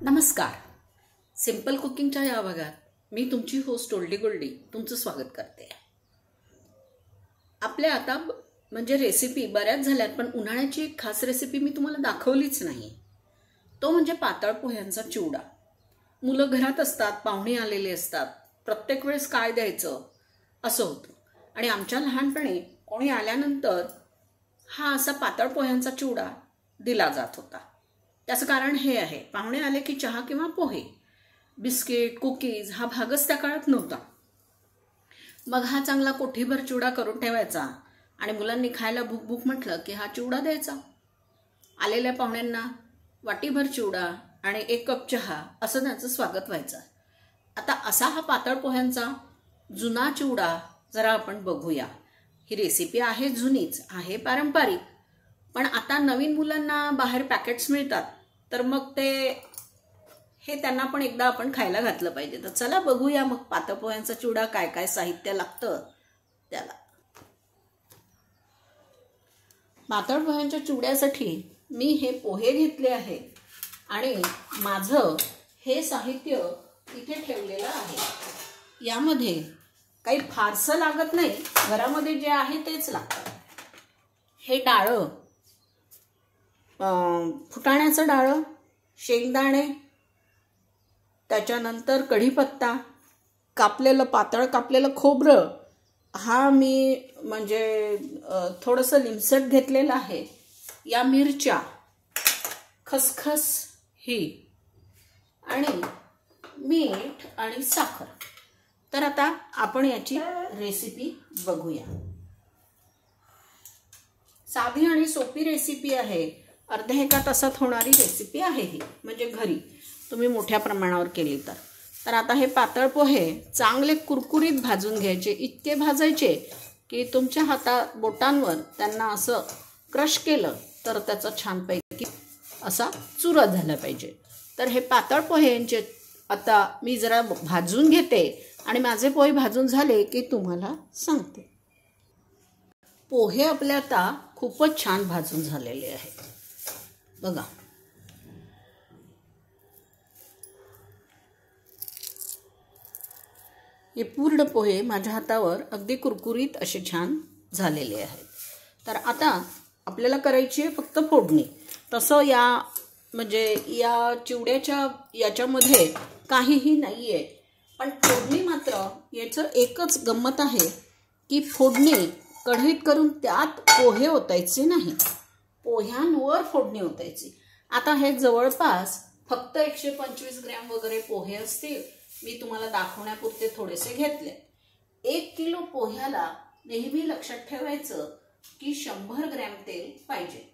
नमस्कार. सिंपल कुकिंगच्या या भागात मी तुमची होस्ट ओल्डी गोल्डी तुमचं स्वागत करते. आपल्या आता म्हणजे रेसिपी बऱ्याच झाल्यात, पण उन्हाळ्याची एक खास रेसिपी मी तुम्हाला दाखवलीच नाही. तो म्हणजे पातळ पोह्यांचा चिवडा. मुलं घरात असतात, पाहुणे आलेले असतात, प्रत्येक वेळेस काय द्यायचं असं होतं. आणि आमच्या लहानपणी कोणी आल्यानंतर हा असा पातळ पोह्यांचा चिवडा दिला जात होता. त्याचं कारण हे आहे, पाहुणे आले की चहा किंवा पोहे, बिस्किट, कुकीज हा भागच त्या काळात नव्हता. मग हा चांगला कोठीभर चिवडा करून ठेवायचा आणि मुलांनी खायला भूक भूक म्हटलं की हा चिवडा द्यायचा. आलेल्या पाहुण्यांना वाटीभर चिवडा आणि 1 कप चहा असं त्याचं स्वागत व्हायचं. आता असा हा पातळ पोह्यांचा जुना चिवडा जरा आपण बघूया. ही रेसिपी आहे जुनीच, आहे पारंपरिक, पण आता नवीन मुलांना बाहेर पॅकेट्स मिळतात, तर मग हे त्यांना पण एकदा आपण खायला घातलं पाहिजे. तर चला बघूया मग पातळ पोह्यांचा चिवडा काय काय साहित्य लागतं त्याला. पातळ पोह्यांच्या चिवड्यासाठी मी हे पोहे घेतले आहे आणि माझं हे साहित्य इथे ठेवलेलं आहे. यामध्ये काही फारसं लागत नाही, घरामध्ये जे आहे तेच लागतं. हे डाळं, फुटाण्याचं डाळं, शेंगदाणे, त्याच्यानंतर कढीपत्ता, कापलेलं पातळ कापलेलं खोबरं, हा मी म्हणजे थोडंसं लिमसट घेतलेलं आहे, या मिरच्या, खसखस ही, आणि मीठ आणि साखर. तर आता आपण याची रेसिपी बघूया. साधी आणि सोपी रेसिपी आहे. अर्ध्या 1 तासात होणारी रेसिपी आहे ही, म्हणजे घरी तुम्ही मोठ्या प्रमाणावर केली तर. तर आता हे पातळ पोहे चांगले कुरकुरीत भाजून घ्यायचे. इतके भाजायचे की तुमच्या बोटांवर त्यांना असं क्रश केलं तर त्याचा छानपैकी असा चुरा झाला पाहिजे. तर हे पातळ पोह्यांचे आता मी जरा भाजून घेते आणि माझे पोहे भाजून झाले की तुम्हाला सांगते. पोहे आपले आता खूपच छान भाजून झालेले आहेत बघा. हे पूर्ण पोहे माझ्या हातावर अगदी कुरकुरीत असे छान झालेले आहेत. तर आता आपल्याला करायची आहे फक्त फोडणी. तसं म्हणजे या चिवड्याच्या याच्यामध्ये काहीही नाही आहे, पण फोडणी मात्र याचं एकच गंमत आहे की फोडणी कढईत करून त्यात पोहे ओतायचे नाही, पोह्यांवर फोडणी ओतायची. आता हे जवळपास फक्त 125 ग्रॅम वगैरे पोहे असतील. मी तुम्हाला दाखवण्यापुरते थोडेसे घेतले. 1 किलो पोह्याला नेहमी लक्षात ठेवायचं की 100 ग्रॅम तेल पाहिजे.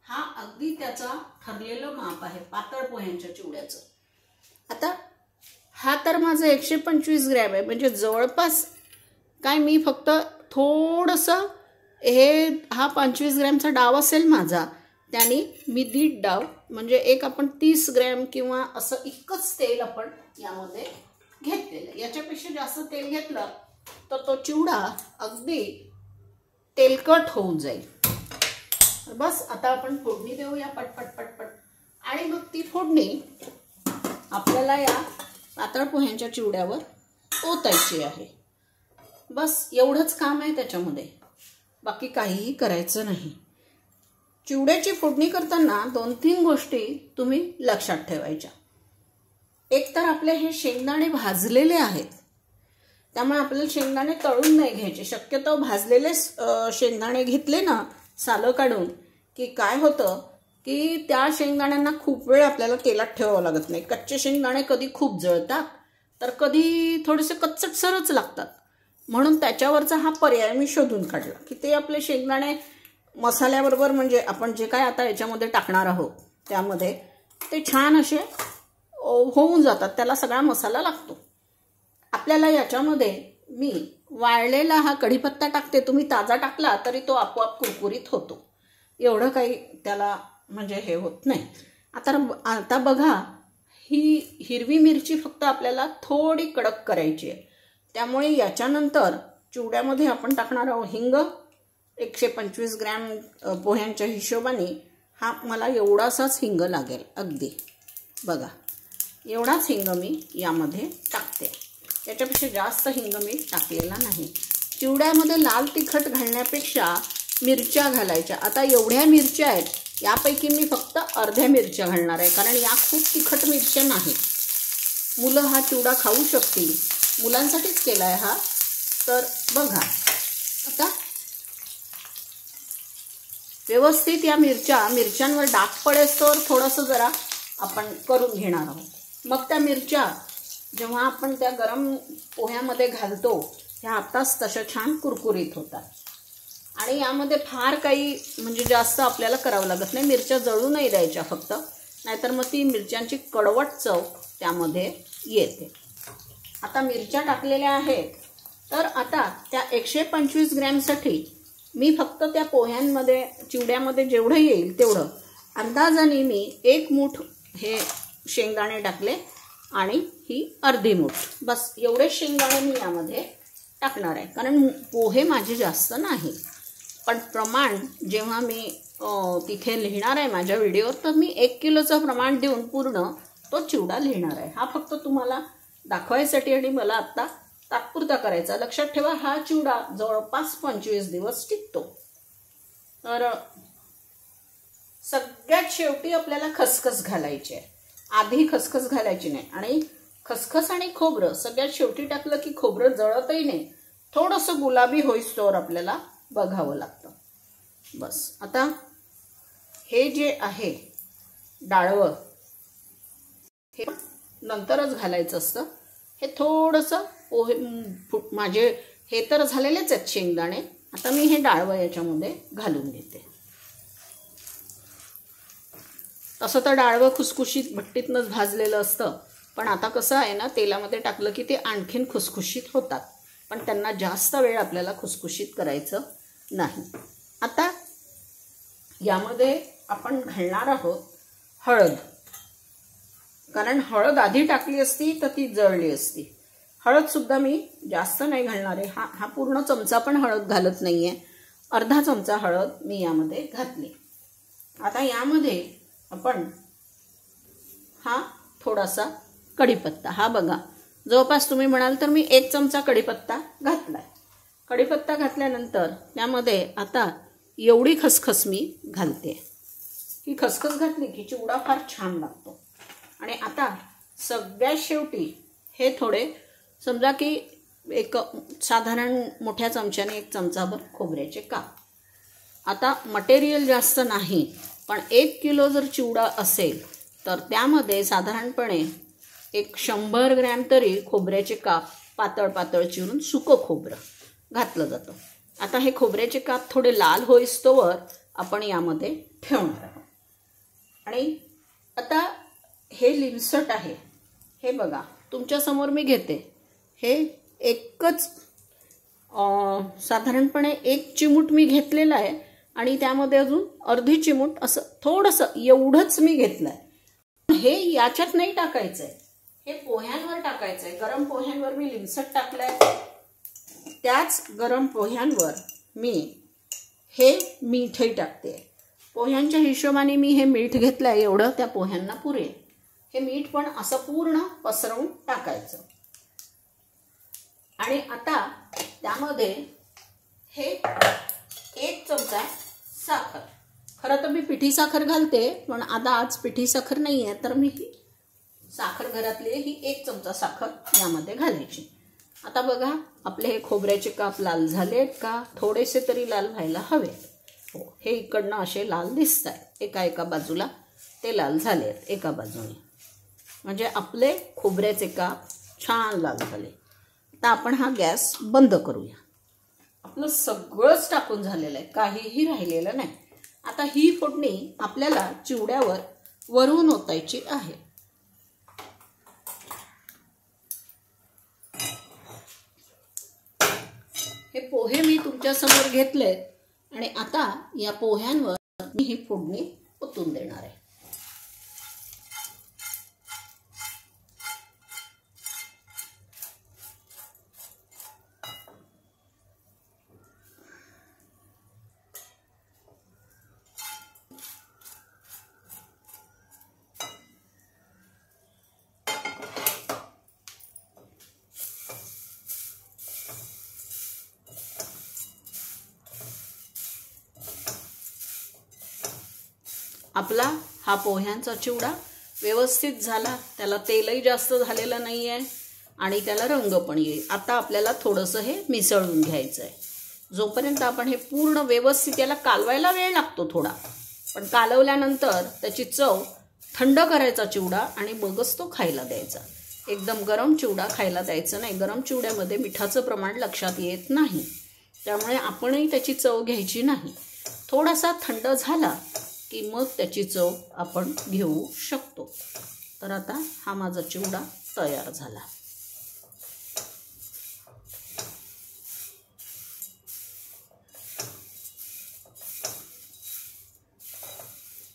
हा अगदी त्याचा ठरलेलं माप आहे पातळ पोह्यांच्या चिवड्याचं. आता हा तर माझं 125 ग्रॅम आहे, म्हणजे जवळपास काय मी फक्त थोडंसं हा 25 ग्रॅमचा डाव असेल माझा, त्याने मी 1.5 डाव म्हणजे आपण 30 ग्रॅम किंवा असं इतकंच तेल आपण यामध्ये घेतलेलं. याच्यापेक्षा जास्त तेल घेतलं तर तो चिवडा अगदी तेलकट होऊन जाईल. बस आता आपण फोडणी देऊया पटपट पटपट. आणि मग ती फोडणी आपल्याला या पातळ पोह्यांच्या चिवड्यावर ओतायची आहे. बस एवढंच काम आहे त्याच्यामध्ये, बाकी काहीही करायचं नाही. चिवड्याची फोडणी करताना 2-3 गोष्टी तुम्ही लक्षात ठेवायच्या. एक तर आपले हे शेंगदाणे भाजलेले आहेत, त्यामुळे आपल्याला शेंगदाणे तळून नाही घ्यायचे. शक्यतो भाजलेले शेंगदाणे घेतले ना सालं काढून की काय होतं की त्या शेंगदाण्यांना खूप वेळ आपल्याला तेलात ठेवावं लागत नाही. कच्चे शेंगदाणे कधी खूप जळतात तर कधी थोडेसे कच्चटसरच लागतात. म्हणून त्याच्यावरचा हा पर्याय मी शोधून काढला की ते आपले शेंगदाणे मसाल्याबरोबर, म्हणजे आपण जे काय आता याच्यामध्ये टाकणार आहोत त्यामध्ये ते छान असे होऊन जातात, त्याला सगळा मसाला लागतो. आपल्याला याच्यामध्ये मी वाळलेला हा कढीपत्ता टाकते. तुम्ही ताजा टाकला तरी तो आपोआप कुरकुरीत होतो, एवढं काही त्याला म्हणजे हे होत नाही. आता बघा, ही हिरवी मिरची फक्त आपल्याला थोडी कडक करायची आहे. त्यामुळे याच्यानंतर चिवड्यामध्ये आपण टाकणार आहोत हिंग. 125 ग्रॅम पोह्यांच्या हिशोबाने हा मला एवढासाच हिंग लागेल अगदी बघा. एवढाच हिंग मी यामध्ये टाकते, याच्यापेक्षा जास्त हिंग मी टाकलेला नाही. चिवड्यामध्ये लाल तिखट घालण्यापेक्षा मिरच्या घालायच्या. आता एवढ्या मिरच्या आहेत, यापैकी मी फक्त अर्ध्या मिरच्या घालणार आहे, कारण या खूप तिखट मिरच्या नाहीत. मुलं हा चिवडा खाऊ शकतील, मुलांसाठीच केला आहे हा. तर बघा आता व्यवस्थित या मिरच्यांवर डाग पडेस्तोवर थोडंसं जरा आपण करून घेणार आहोत. मग त्या मिरच्या जेव्हा आपण त्या गरम पोह्यामध्ये घालतो, ह्या आताच तशा छान कुरकुरीत होतात. आणि यामध्ये फार काही म्हणजे जास्त आपल्याला करावं लागत नाही. मिरच्या जळू नाही द्यायच्या फक्त, नाहीतर मग ती मिरच्यांची कडवट चव त्यामध्ये येते. आता मिरच्या टाकलेल्या आहेत, तर आता त्या 125 ग्रॅमसाठी मी फक्त त्या पोह्यांमध्ये चिवड्यामध्ये जेवढं येईल तेवढं अंदाजाने मी 1 मूठ हे शेंगदाणे टाकले आणि ही अर्धी मूठ, बस एवढे शेंगदाणे मी यामध्ये टाकणार आहे. कारण पोहे माझे जास्त नाही, पण प्रमाण जेव्हा मी तिथे लिहिणार आहे माझ्या व्हिडिओवर, तर मी 1 किलोचं प्रमाण देऊन पूर्ण तो चिवडा लिहिणार आहे. हा फक्त तुम्हाला दाखवायसाठी आणि मला आत्ता तात्पुरता करायचा. लक्षात ठेवा, हा चिवडा जवळपास 25 दिवस टिकतो. तर सगळ्यात शेवटी आपल्याला खसखस घालायची आहे, आधी खसखस घालायची नाही. आणि खसखस आणि खोबरं सगळ्यात शेवटी टाकलं की खोबरं जळतही नाही, थोडंसं गुलाबी होईस्तोवर आपल्याला बघावं लागतं. बस आता हे जे आहे डाळवं, हे नंतरच घालायचं असतं. हे थोडंसं पोहे माझे हे तर झालेलेच आहेत शेंगदाणे. आता मी हे डाळवं याच्यामध्ये घालून घेते. तसं तर डाळवं खुसखुशीत भट्टीतनंच भाजलेलं असतं, पण आता कसं आहे ना, तेलामध्ये टाकलं की ते आणखीन खुसखुशीत होतात, पण त्यांना जास्त वेळ आपल्याला खुसखुशीत करायचं नाही. आता यामध्ये आपण घालणार आहोत हळद, कारण हळद आधी टाकली असती तर ती जळली असती. हळदसुद्धा मी जास्त नाही घालणार आहे. हा पूर्ण चमचा पण हळद घालत नाही आहे, अर्धा चमचा हळद मी यामध्ये घातली. आता यामध्ये आपण हा थोडासा कढीपत्ता, हा बघा जवळपास तुम्ही म्हणाल तर मी 1 चमचा कढीपत्ता घातला. कढीपत्ता घातल्यानंतर त्यामध्ये आता एवढी खसखस मी घालते. ही खसखस घातली की चिवडा फार छान लागतो. आणि आता सगळ्यात शेवटी हे थोडे समजा की एक साधारण मोठ्या चमच्याने 1 चमचाभर खोबऱ्याचे काप. आता मटेरियल जास्त नाही, पण 1 किलो जर चिवडा असेल तर त्यामध्ये साधारणपणे 100 ग्रॅम तरी खोबऱ्याचे काप पातळ पातळ चिरून सुकं खोबरं घातलं जातं. आता हे खोबऱ्याचे काप थोडे लाल होईस्तोवर आपण यामध्ये ठेवणार आहोत. आणि आता हे लिंबसट आहे, हे बघा तुमच्यासमोर मी घेते. हे एकच साधारणपणे 1 चिमूट मी घेतलेलं आहे आणि त्यामध्ये अजून अर्धी चिमूट असं थोडंसं एवढंच मी घेतलं आहे. हे याच्यात नाही टाकायचं आहे, हे पोह्यांवर टाकायचं आहे. गरम पोह्यांवर मी लिंबसट टाकलं आहे, त्याच गरम पोह्यांवर मी हे मीठही टाकते. पोह्यांच्या हिशोबाने मी हे मीठ घेतलं आहे, एवढं त्या पोह्यांना पुरेल. हे मीठ पण असं पूर्ण पसरवून टाकायचं. आणि आता त्यामध्ये हे 1 चमचा साखर, खरं तर मी पिठी साखर घालते, पण आता आज पिठी साखर नाही आहे, तर मी ही साखर घरातली ही 1 चमचा साखर यामध्ये घालायची. आता बघा आपले हे खोबऱ्याचे काप लाल झालेत का? थोडेसे तरी लाल व्हायला हवे. हो, हे इकडनं असे लाल दिसत आहेत, एका बाजूला ते लाल झाले आहेत एका बाजूने, म्हणजे आपले खोबऱ्याचे काप छान लाल झाले. आता आपण हा गॅस बंद करूया. आपलं सगळंच टाकून झालेलं आहे, काहीही राहिलेलं नाही. आता ही फोडणी आपल्याला चिवड्यावर वरून ओतायची आहे. हे पोहे मी तुमच्यासमोर घेतलेत आणि आता या पोह्यांवर मी ही फोडणी ओतून देणार आहे. आपला हा पोह्यांचा चिवडा व्यवस्थित झाला, त्याला तेलही जास्त झालेलं नाही आहे आणि त्याला रंग पण येईल. आता आपल्याला थोडंसं हे मिसळून घ्यायचं आहे. जोपर्यंत आपण हे पूर्ण व्यवस्थित, याला कालवायला वेळ लागतो थोडा, पण कालवल्यानंतर त्याची चव, थंड करायचा चिवडा आणि मगच तो खायला द्यायचा. एकदम गरम चिवडा खायला द्यायचा नाही. गरम चिवड्यामध्ये मिठाचं प्रमाण लक्षात येत नाही, त्यामुळे आपणही त्याची चव घ्यायची नाही. थोडासा थंड झाला की मग त्याची चव आपण घेऊ शकतो. तर आता हा माझा चिवडा तयार झाला.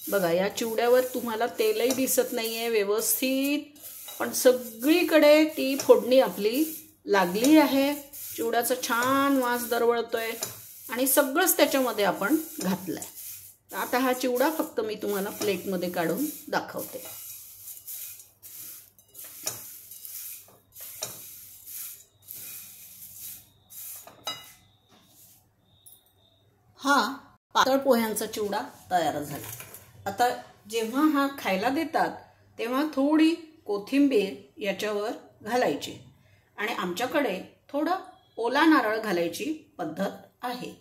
बघा, या चिवड्यावर तुम्हाला तेलही दिसत नाही आहे व्यवस्थित, पण सगळीकडे ती फोडणी आपली लागली आहे. चिवड्याचा छान वास दरवळतोय आणि सगळंच त्याच्यामध्ये आपण घातलं आहे. आता हा चिवडा फक्त मी तुम्हाला प्लेटमध्ये काढून दाखवते. हा पातळ पोह्यांचा चिवडा तयार झाला. आता जेव्हा हा खायला देतात तेव्हा थोडी कोथिंबीर याच्यावर घालायची आणि आमच्याकडे थोडा ओला नारळ घालायची पद्धत आहे.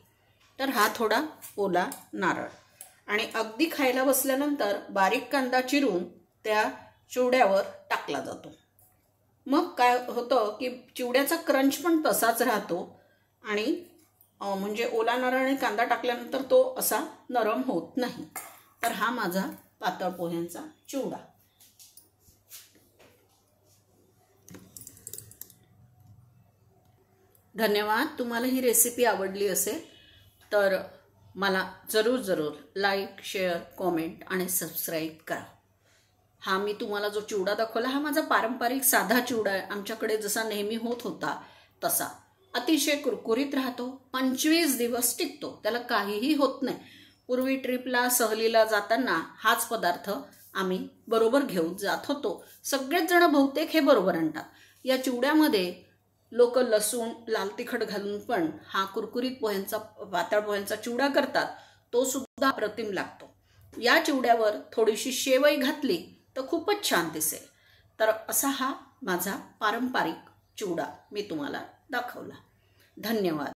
तर हा थोडा ओला नारळ आणि अगदी खायला बसल्यानंतर बारीक कांदा चिरून त्या चिवड्यावर टाकला जातो. मग काय होतं की चिवड्याचा क्रंच पण तसाच राहतो आणि म्हणजे ओला नारळ आणि कांदा टाकल्यानंतर तो असा नरम होत नाही. तर हा माझा पातळ पोह्यांचा चिवडा. धन्यवाद. तुम्हाला ही रेसिपी आवडली असेल तर मला जरूर लाईक, शेअर, कॉमेंट आणि सबस्क्राईब करा. हा मी तुम्हाला जो चिवडा दाखवला हा माझा पारंपरिक साधा चिवडा आहे. आमच्याकडे जसा नेहमी होत होता तसा. अतिशय कुरकुरीत राहतो, 25 दिवस टिकतो, त्याला काहीही होत नाही. पूर्वी ट्रिपला, सहलीला जाताना हाच पदार्थ आम्ही बरोबर घेऊन जात होतो. सगळेच जण बहुतेक हे बरोबर आणतात. या चिवड्यामध्ये लोक लसूण, लाल तिखट घालून पण हा कुरकुरीत पोह्यांचा, पातळ पोह्यांचा चिवडा करतात. तो सुद्धा अप्रतिम लागतो. या चिवड्यावर थोडीशी शेवई घातली तर खूपच छान दिसेल. तर असा हा माझा पारंपरिक चिवडा मी तुम्हाला दाखवला. धन्यवाद.